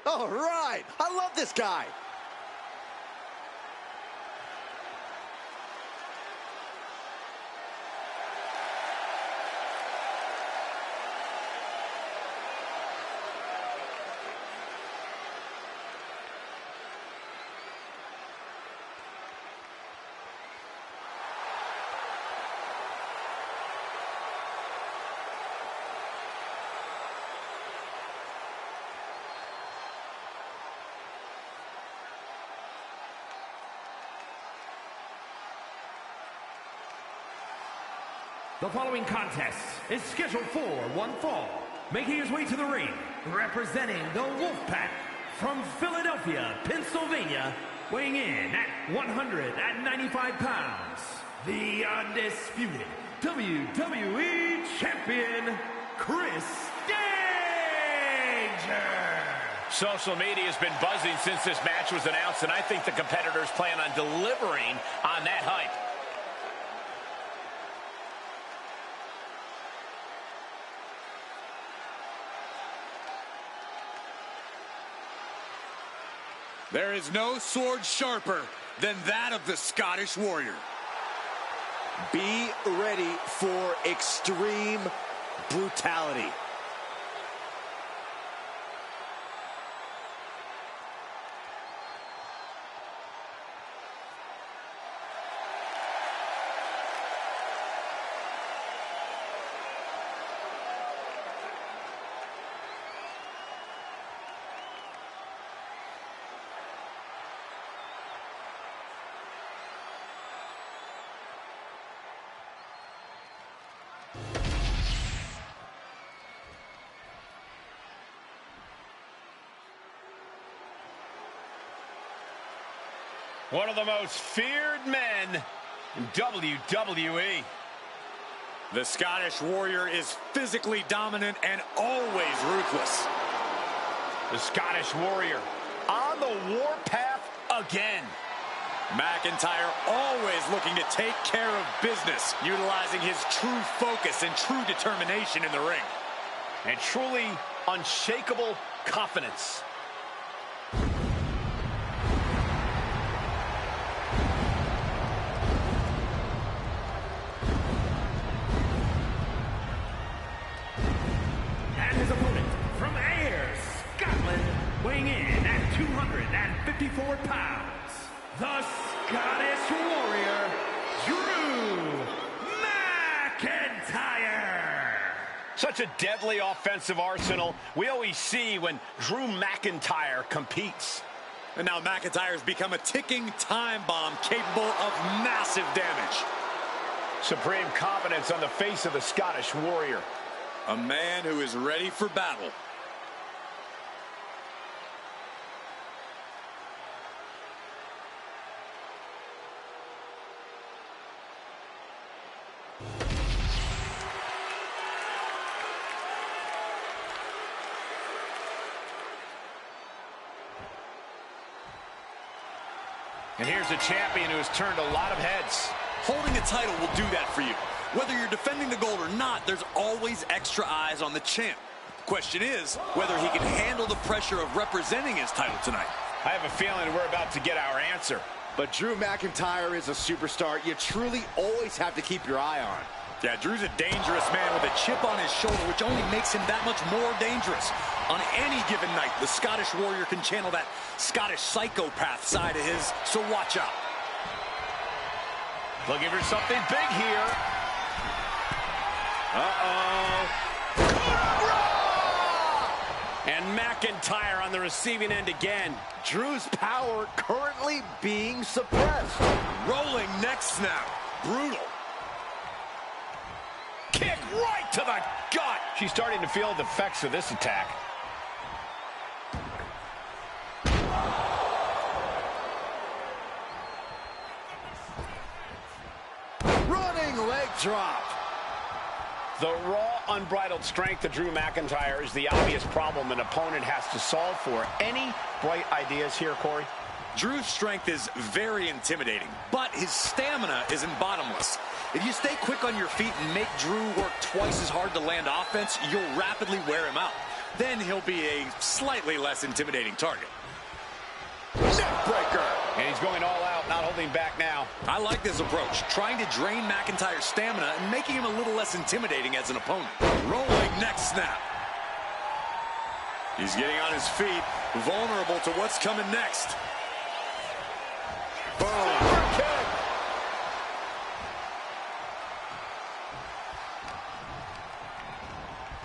All right. I love this guy. The following contest is scheduled for one fall. Making his way to the ring, representing the Wolfpack from Philadelphia, Pennsylvania, weighing in at 195 pounds, the undisputed WWE Champion, Chris Danger. Social media has been buzzing since this match was announced, and I think the competitors plan on delivering on that hype. There is no sword sharper than that of the Scottish Warrior. Be ready for extreme brutality. One of the most feared men in WWE. The Scottish Warrior is physically dominant and always ruthless. The Scottish Warrior on the warpath again. McIntyre always looking to take care of business, utilizing his true focus and true determination in the ring. And truly unshakable confidence. Weighing in at 254 pounds, the Scottish Warrior, Drew McIntyre. Such a deadly offensive arsenal we always see when Drew McIntyre competes. And now McIntyre's become a ticking time bomb capable of massive damage. Supreme confidence on the face of the Scottish Warrior. A man who is ready for battle. And here's a champion who has turned a lot of heads. Holding a title will do that for you. Whether you're defending the gold or not, there's always extra eyes on the champ. Question is whether he can handle the pressure of representing his title tonight. I have a feeling we're about to get our answer. But Drew McIntyre is a superstar you truly always have to keep your eye on. Yeah, Drew's a dangerous man with a chip on his shoulder, which only makes him that much more dangerous. On any given night, the Scottish Warrior can channel that Scottish psychopath side of his, so watch out. Looking for something big here. And McIntyre on the receiving end again. Drew's power currently being suppressed. Rolling neck snap. Brutal. Kick right to the gut. She's starting to feel the effects of this attack. Running leg drop. The raw, unbridled strength of Drew McIntyre is the obvious problem an opponent has to solve for. Any bright ideas here, Corey? Drew's strength is very intimidating, but his stamina isn't bottomless. If you stay quick on your feet and make Drew work twice as hard to land offense, you'll rapidly wear him out. then he'll be a slightly less intimidating target. Neckbreaker. And he's going all out, not holding back now. I like this approach, trying to drain McIntyre's stamina and making him a little less intimidating as an opponent. Rolling neck snap. He's getting on his feet, vulnerable to what's coming next. Boom. Super kick.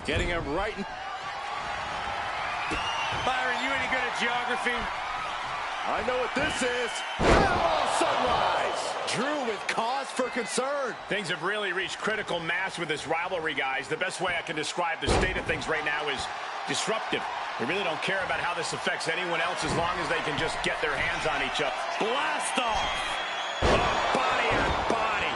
Getting him right in. Byron, you any good at geography? I know what this is. Oh, sunrise. Drew with cause for concern. Things have really reached critical mass with this rivalry, guys. The best way I can describe the state of things right now is disruptive. They really don't care about how this affects anyone else as long as they can just get their hands on each other. Blast off! Body on body.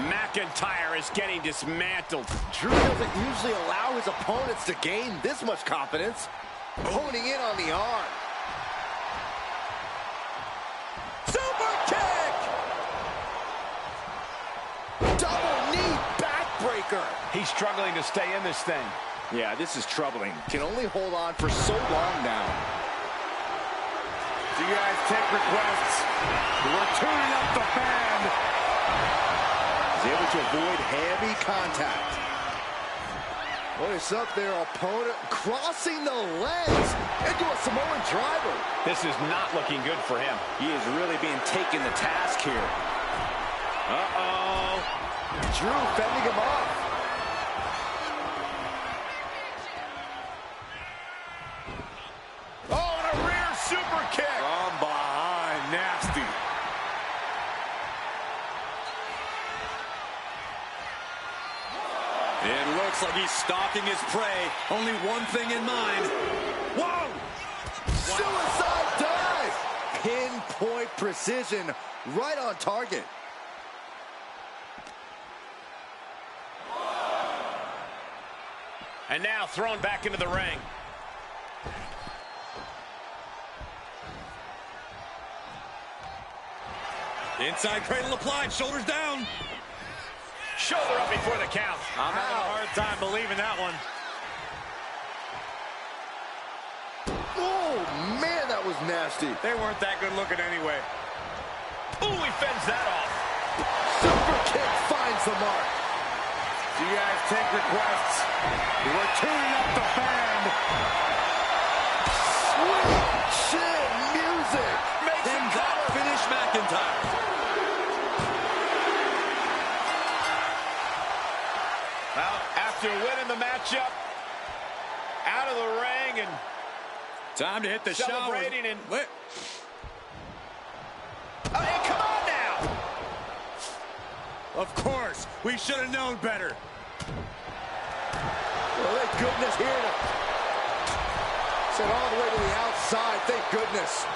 McIntyre is getting dismantled. Drew doesn't usually allow his opponents to gain this much confidence. Honing in on the arm. Super kick! Double knee backbreaker. He's struggling to stay in this thing. Yeah, this is troubling. Can only hold on for so long now. Do you guys take requests? We're tuning up the band. He's able to avoid heavy contact. What is up there, opponent? Crossing the legs into a Samoan driver. This is not looking good for him. He is really being taken to task here. Uh-oh. Drew fending him off. Oh, and a rear super kick. From behind, nasty. It looks like he's stalking his prey. Only one thing in mind. Whoa! Suicide dive! Pinpoint precision, right on target. And now thrown back into the ring. Inside cradle applied, shoulders down. Shoulder up before the count. I'm having a hard time believing that one. Oh, man, that was nasty. They weren't that good looking anyway. Ooh, he fends that off. Super kick finds the mark. Do you guys take requests? We're tuning up the band. Sweet chin music. Can that finish McIntyre? Well, after winning the matchup, out of the ring and time to hit the celebrating shower. and oh, hey, come on now! Of course, we should have known better. Well, thank goodness here to sent all the way to the outside. Thank goodness.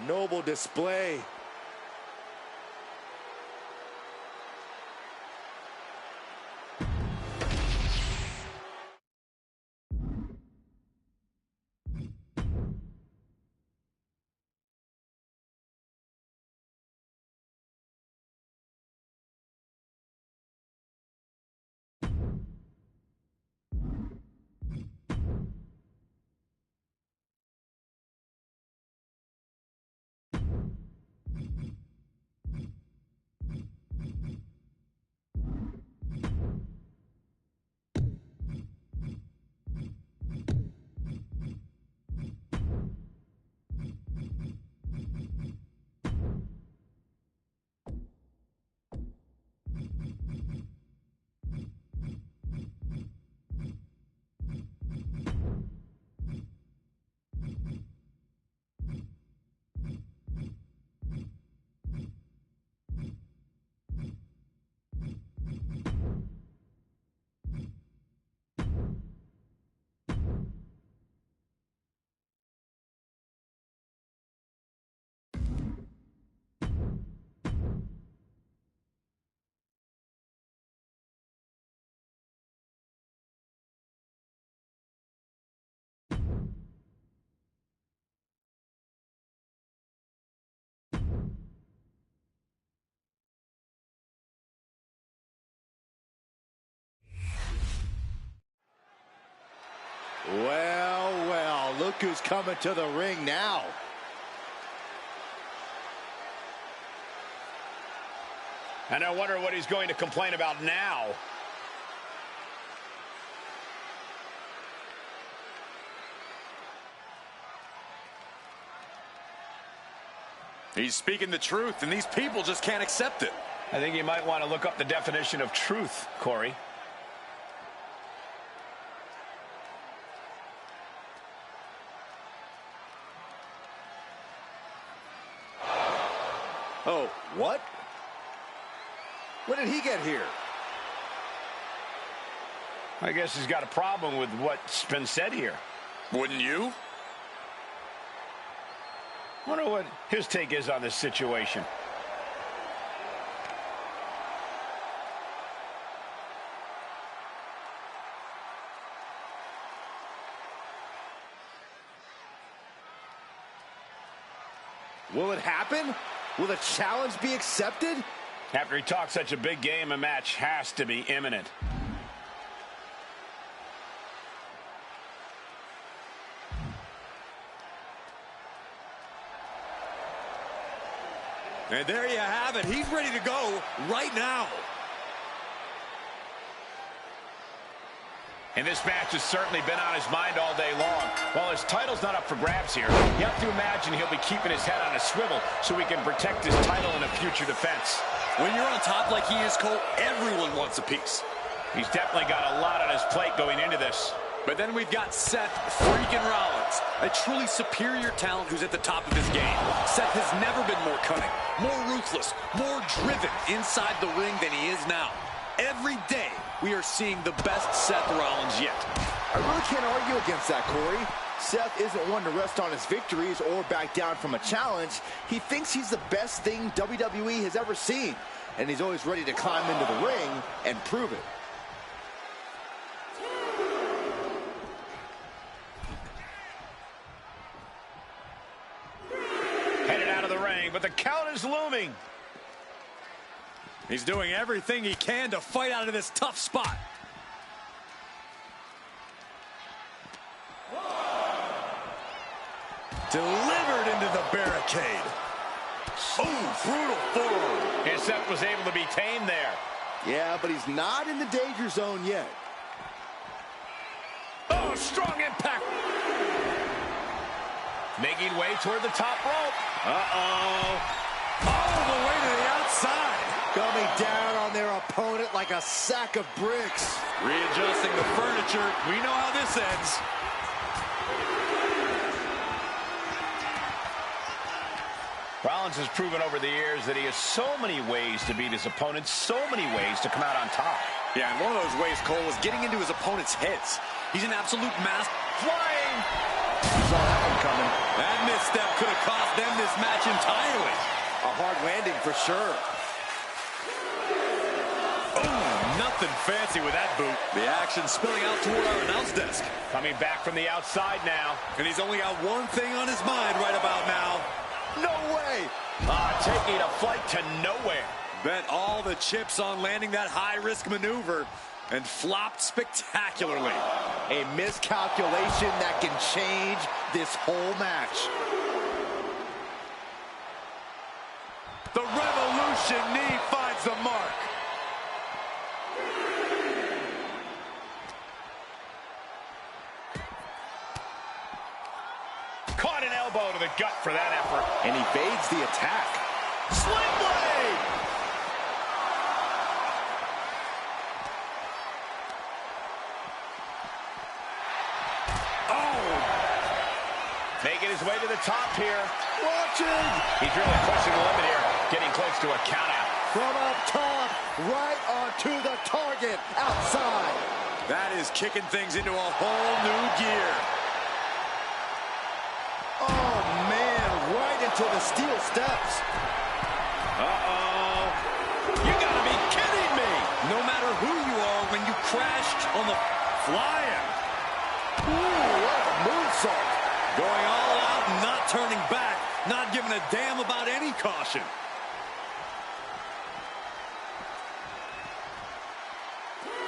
Noble display. Well, well, look who's coming to the ring now. And I wonder what he's going to complain about now. He's speaking the truth, and these people just can't accept it. I think you might want to look up the definition of truth, Corey. Oh, what? When did he get here? I guess he's got a problem with what's been said here. Wouldn't you? I wonder what his take is on this situation. Will it happen? Will the challenge be accepted? After he talks such a big game, a match has to be imminent. And there you have it. He's ready to go right now. And this match has certainly been on his mind all day long. While his title's not up for grabs here, you have to imagine he'll be keeping his head on a swivel so he can protect his title in a future defense. When you're on top like he is, Cole, everyone wants a piece. He's definitely got a lot on his plate going into this. But then we've got Seth freaking Rollins, a truly superior talent who's at the top of his game. Seth has never been more cunning, more ruthless, more driven inside the ring than he is now. Every day, we are seeing the best Seth Rollins yet. I really can't argue against that, Corey. Seth isn't one to rest on his victories or back down from a challenge. He thinks he's the best thing WWE has ever seen, and he's always ready to climb into the ring and prove it. Headed out of the ring, but the count is looming. He's doing everything he can to fight out of this tough spot. Delivered into the barricade. Oh, brutal forward. And Seth was able to be tamed there. Yeah, but he's not in the danger zone yet. Oh, strong impact. Making way toward the top rope. Uh-oh. All the way to the outside. Coming down on their opponent like a sack of bricks. Readjusting the furniture. We know how this ends. Rollins has proven over the years that he has so many ways to beat his opponents, so many ways to come out on top. Yeah, and one of those ways, Cole, is getting into his opponent's heads. He's an absolute master. Flying! Saw that one coming. That misstep could have cost them this match entirely. A hard landing for sure. Oh, nothing fancy with that boot. The action spilling out toward our announce desk. Coming back from the outside now. And he's only got one thing on his mind right about now. No way! Taking a flight to nowhere. Bet all the chips on landing that high-risk maneuver and flopped spectacularly. A miscalculation that can change this whole match. The Revolution knee finds the mark. Caught an elbow to the gut for that effort. And he evades the attack. Sling blade! Oh! Making his way to the top here. Watching! He's really pushing the limit here. Getting close to a countout. From up top, right onto the target, outside. That is kicking things into a whole new gear. Oh, man, right into the steel steps. Uh-oh. You gotta be kidding me! No matter who you are, when you crashed on the flying. Ooh, what a moonsault. Going all out and not turning back. Not giving a damn about any caution.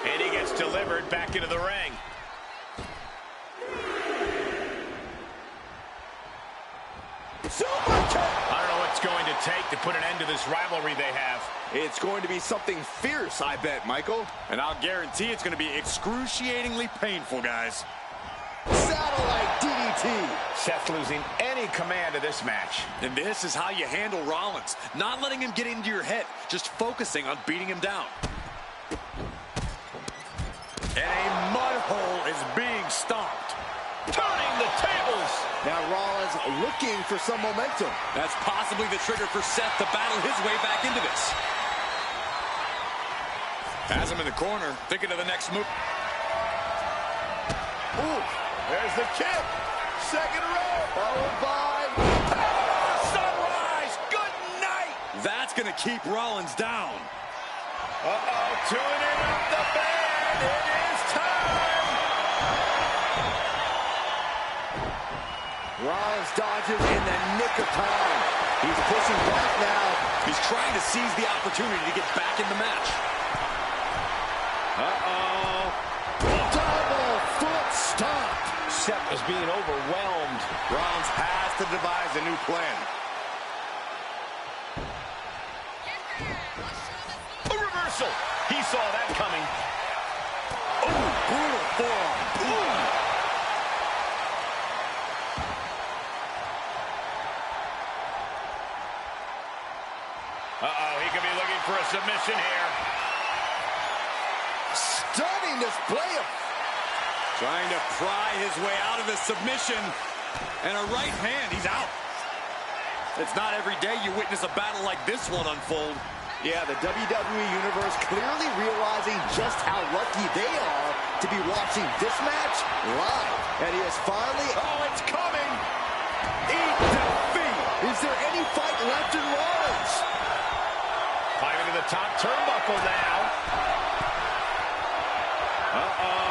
And he gets delivered back into the ring. to this rivalry they have. It's going to be something fierce, I bet, Michael. And I'll guarantee it's going to be excruciatingly painful, guys. Satellite DDT. Seth losing any command of this match. And this is how you handle Rollins. Not letting him get into your head, just focusing on beating him down. And a mud hole is being stomped. Turning the tables. Now Rollins looking for some momentum. That's possibly the trigger for Seth to battle his way back into this. Has him in the corner, thinking of the next move. Ooh, there's the kick. Second row. Followed by Sunrise. Good night. That's going to keep Rollins down. Uh-oh, tuning up the band. It is time. Rollins dodges in the nick of time. He's pushing back now. He's trying to seize the opportunity to get back in the match. Uh-oh. Double foot stomp. Seth is being overwhelmed. Rollins has to devise a new plan. A reversal. He saw that coming. Oh, brutal forearm. Ooh. Uh-oh, he could be looking for a submission here. Stunning display of... Trying to pry his way out of the submission. And a right hand, he's out. It's not every day you witness a battle like this one unfold. Yeah, the WWE Universe clearly realizing just how lucky they are to be watching this match live. And he is finally... Oh, it's coming. Eat defeat. Is there any fight left in Rollins? Climbing to the top turnbuckle now. Uh-oh.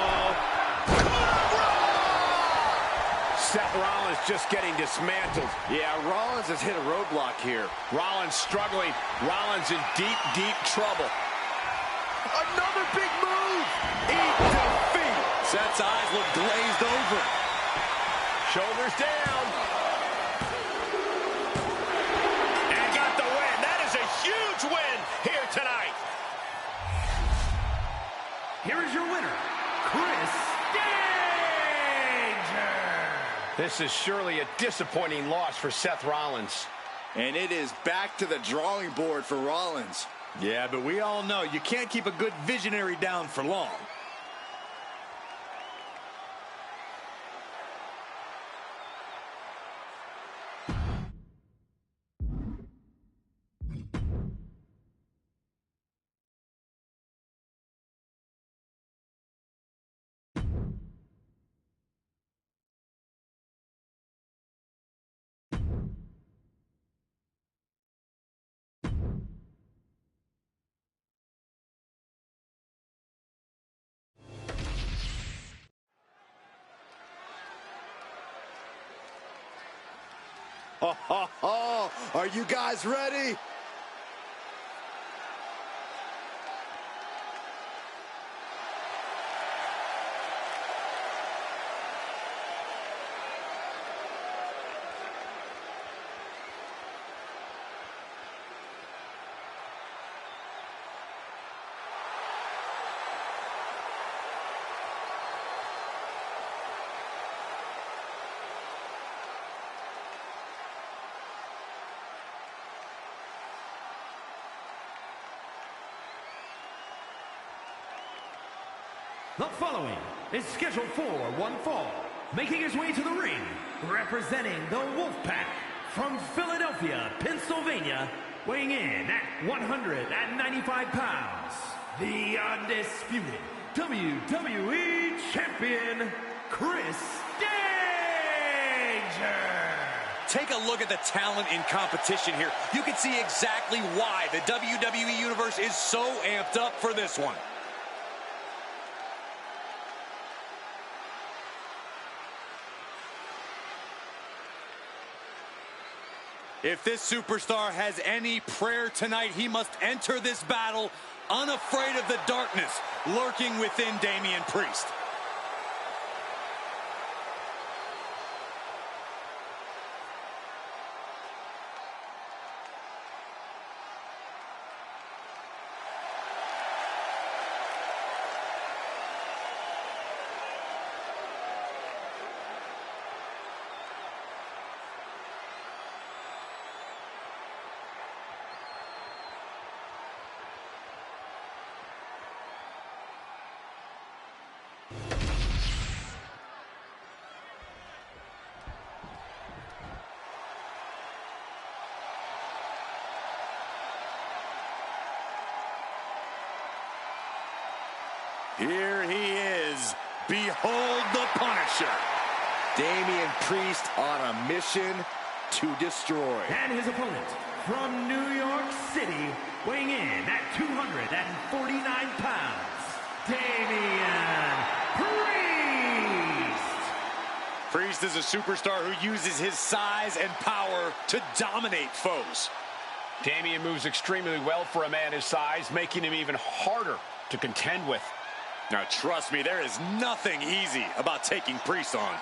Seth Rollins just getting dismantled. Yeah, Rollins has hit a roadblock here. Rollins struggling. Rollins in deep, deep trouble. Another big move. Eat defeat. Seth's eyes look glazed over. Shoulders down. And got the win. That is a huge win here tonight. Here is your winner, Chris Danger. This is surely a disappointing loss for Seth Rollins. And it is back to the drawing board for Rollins. Yeah, but we all know you can't keep a good visionary down for long. Are you guys ready? The following is scheduled for one fall. Making his way to the ring, representing the Wolfpack from Philadelphia, Pennsylvania, weighing in at 195 pounds, the undisputed WWE Champion, Chris Danger. Take a look at the talent in competition here. You can see exactly why the WWE Universe is so amped up for this one. If this superstar has any prayer tonight, he must enter this battle unafraid of the darkness lurking within Damian Priest. Here he is. Behold the Punisher. Damian Priest on a mission to destroy. And his opponent from New York City, weighing in at 249 pounds, Damian Priest. Priest is a superstar who uses his size and power to dominate foes. Damian moves extremely well for a man his size, making him even harder to contend with. Now, trust me, there is nothing easy about taking Priest on.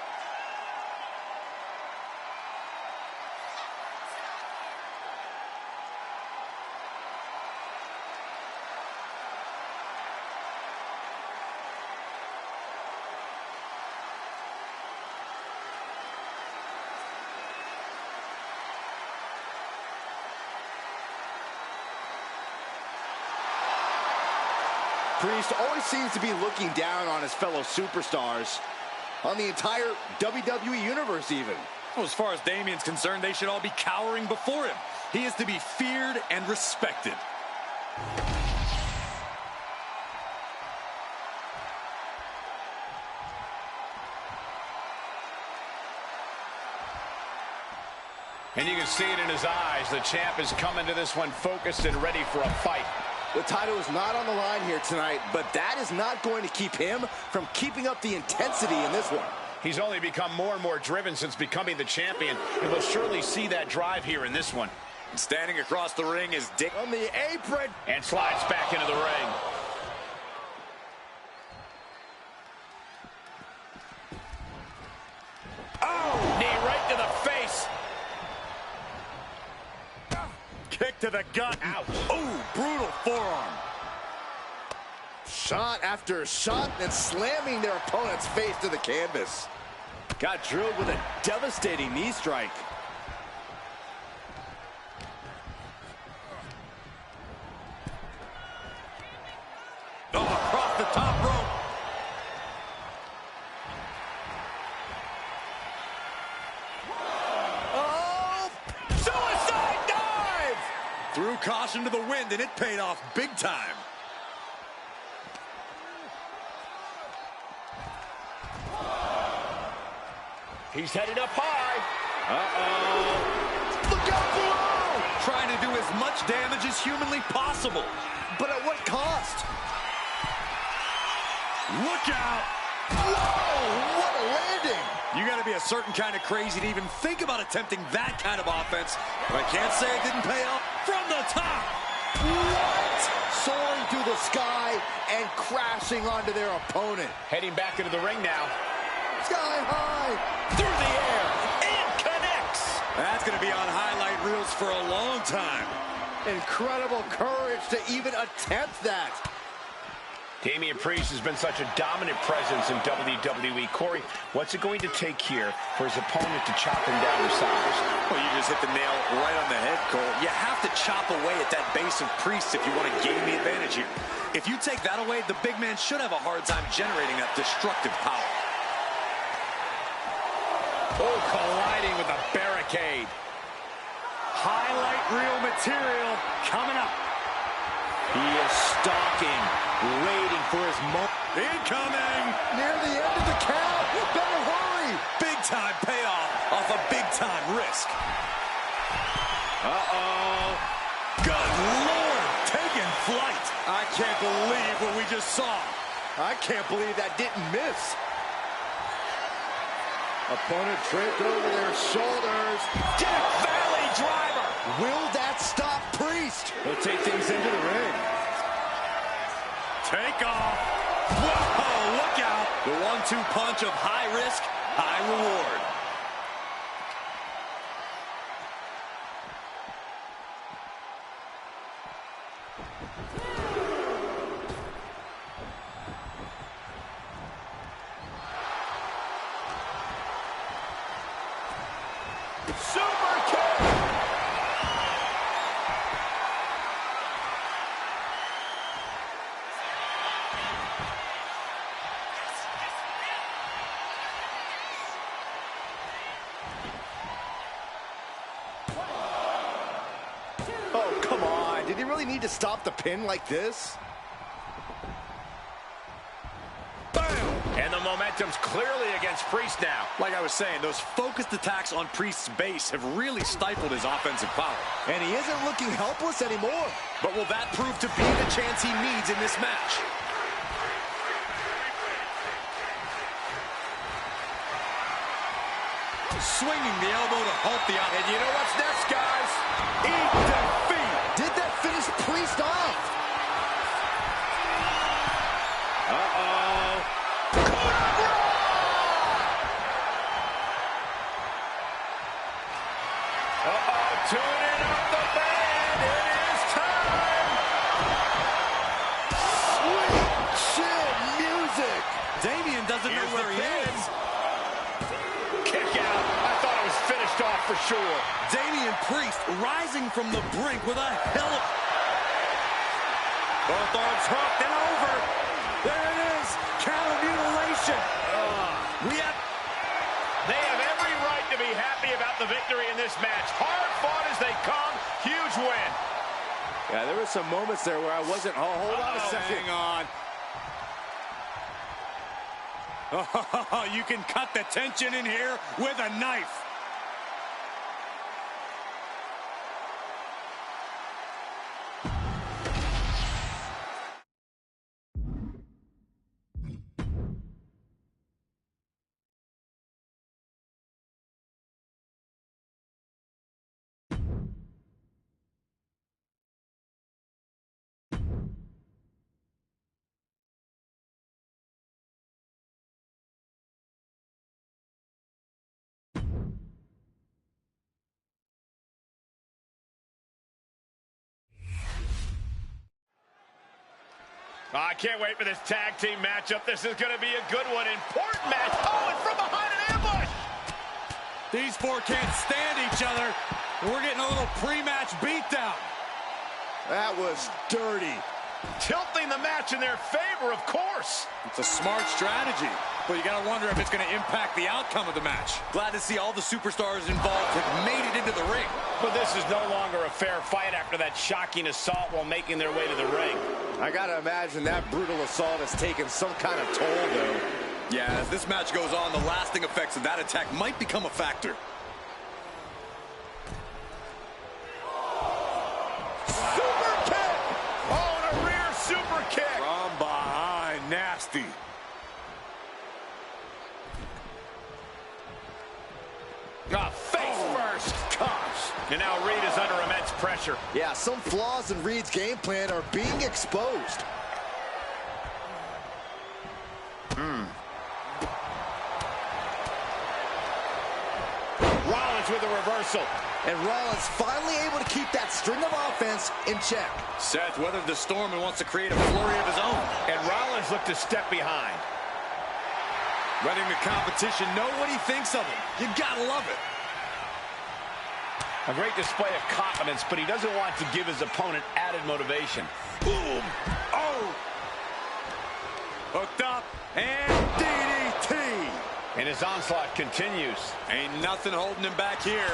Priest always seems to be looking down on his fellow superstars, on the entire WWE Universe even. Well, as far as Damian's concerned, they should all be cowering before him. He is to be feared and respected. And you can see it in his eyes. The champ is coming to this one focused and ready for a fight. The title is not on the line here tonight, but that is not going to keep him from keeping up the intensity in this one. He's only become more and more driven since becoming the champion, and we'll surely see that drive here in this one. Standing across the ring is Dick On the apron. And slides back into the ring. Oh, knee right to the face. kick to the gut. Ouch. Ooh, brutal forearm. Shot after shot and slamming their opponent's face to the canvas. Got drilled with a devastating knee strike. Oh, across the top rope. Oh! Suicide dive! Threw caution to the wind, and it paid off big time. He's headed up high. Look out below! Trying to do as much damage as humanly possible. But at what cost? Look out! Whoa! What a landing! You got to be a certain kind of crazy to even think about attempting that kind of offense. But I can't say it didn't pay off from the top. What? Soaring through the sky and crashing onto their opponent. Heading back into the ring now. Sky high! Through the air. And connects. That's going to be on highlight reels for a long time. Incredible courage to even attempt that. Damian Priest has been such a dominant presence in WWE. Corey, what's it going to take here for his opponent to chop him down to size? Well, you just hit the nail right on the head, Cole. You have to chop away at that base of Priest if you want to gain the advantage here. If you take that away, the big man should have a hard time generating that destructive power. Oh, colliding with a barricade. Highlight reel material coming up. He is stalking, waiting for his moment. Incoming! Near the end of the count. Better hurry. Big time payoff off a big time risk. Uh-oh. Good Lord, taking flight. I can't believe what we just saw. I can't believe that didn't miss. Opponent draped over their shoulders. Death Valley driver. Will that stop Priest? He'll take things into the ring. Take off. Whoa, look out. The 1-2 punch of high risk, high reward. Super kick! Oh, come on. Did he really need to stop the pin like this? Momentum's clearly against Priest now. Like I was saying, those focused attacks on Priest's base have really stifled his offensive power. And he isn't looking helpless anymore. But will that prove to be the chance he needs in this match? Swinging the elbow to halt the out. And you know what's next, guys? Eat defeat. Did that finish Priest off? Uh-oh. Uh-oh, tuning up the band. It is time. Sweet chin music. Damian doesn't know where he is. Kick out. I thought it was finished off for sure. Damian Priest rising from the brink with a hell of... Both arms hooked and over. There it is. Counter mutilation. They have every right to be happy about the victory in this match. Hard fought as they come. Huge win. Yeah, there were some moments there where I wasn't... Oh, hold on a second. Hang on. Oh, you can cut the tension in here with a knife. I can't wait for this tag team matchup. This is going to be a good one. Important match. Oh, and from behind an ambush. These four can't stand each other, and we're getting a little pre-match beatdown. That was dirty. Tilting the match in their favor, of course. It's a smart strategy, but you got to wonder if it's going to impact the outcome of the match. Glad to see all the superstars involved have made it into the ring. But this is no longer a fair fight after that shocking assault while making their way to the ring. I gotta imagine that brutal assault has taken some kind of toll, though. Yeah, as this match goes on, the lasting effects of that attack might become a factor. Super kick! Oh, and a rear super kick! From behind, nasty. Face first. Gosh. And now Reed is under immense pressure. Yeah, some flaws in Reed's game plan are being exposed. Rollins with a reversal. And Rollins finally able to keep that string of offense in check. Seth weathered the storm and wants to create a flurry of his own. And Rollins looked to step behind. Letting the competition know what he thinks of him. You gotta love it. A great display of confidence, but he doesn't want to give his opponent added motivation. Boom! Oh! Hooked up, and DDT! And his onslaught continues. Ain't nothing holding him back here.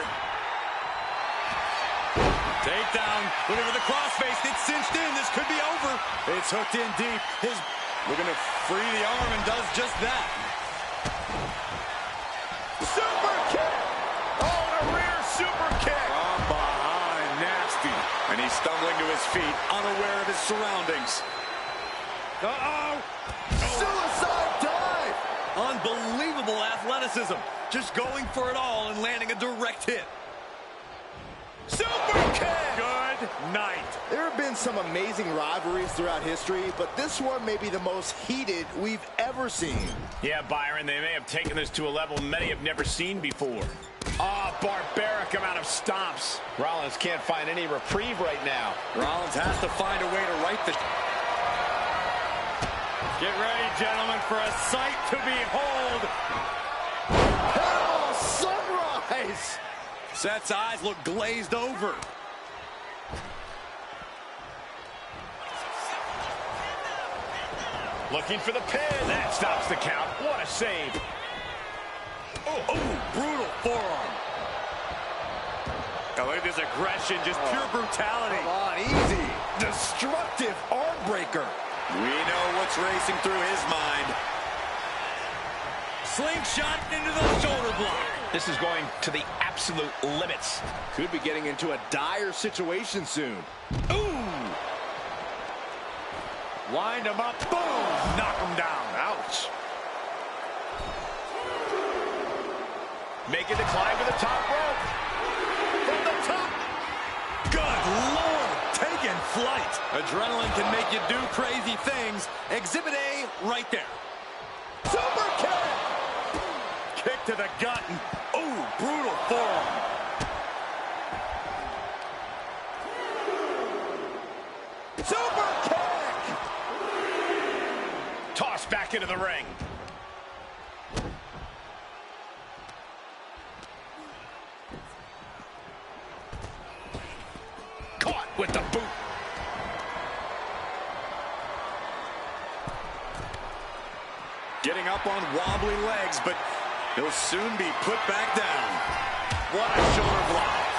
Takedown, looking for the crossface, it's cinched in, this could be over. It's hooked in deep, looking to free the arm and does just that. Super kick! Oh, and a rear super kick! From behind, nasty. And he's stumbling to his feet, unaware of his surroundings. Uh-oh! Suicide dive! Unbelievable athleticism. Just going for it all and landing a direct hit. Super kick! Good night. There have been some amazing rivalries throughout history, but this one may be the most heated we've ever seen. Yeah, Byron, they may have taken this to a level many have never seen before. Oh, barbaric amount of stomps. Rollins can't find any reprieve right now. Rollins has to find a way to right the... Get ready, gentlemen, for a sight to behold. Panama Sunrise! Seth's eyes look glazed over. Looking for the pin. That stops the count. What a save. Oh, brutal forearm. Now look at this aggression, just pure brutality. Come on, easy. Destructive arm breaker. We know what's racing through his mind. slingshot into the shoulder block. This is going to the absolute limits. Could be getting into a dire situation soon. Ooh! Wind him up. Boom! Knock him down. Ouch. Making the climb to the top rope. From the top. Good Lord! Taking flight. Adrenaline can make you do crazy things. Exhibit A right there. Super kick! Kick to the gut. Ooh, brutal forearm. Super kick! Tossed back into the ring. Caught with the boot. Getting up on wobbly legs, but he'll soon be put back down. What a shoulder block.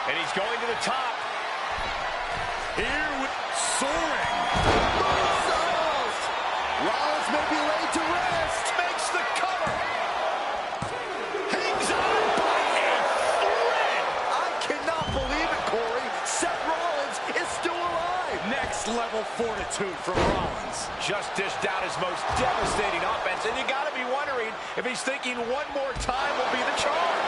And he's going to the top. Here with soaring. Moonsault! Rollins may be laid to rest. Makes the cover. Hangs on by a thread. I cannot believe it, Corey. Seth Rollins is still alive. Next level fortitude from Rollins. Just dished out his most devastating offense, and you got to be wondering if he's thinking one more time will be the charm.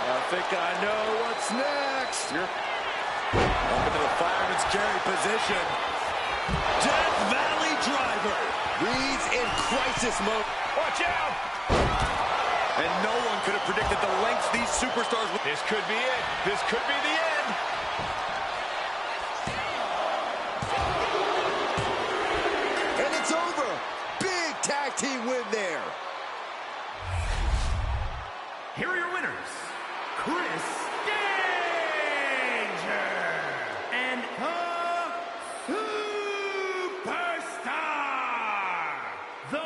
I think I know what's next. Up into the fireman's carry position. Death Valley Driver. Reed's in crisis mode. Watch out! And no one could have predicted the lengths these superstars would. This could be it. This could be the end. And it's over. Big tag team win there. Here are your winners, Chris Danger and the Superstar, the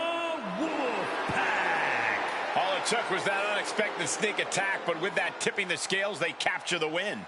Wolfpack. All it took was that unexpected sneak attack, but with that tipping the scales, they capture the win.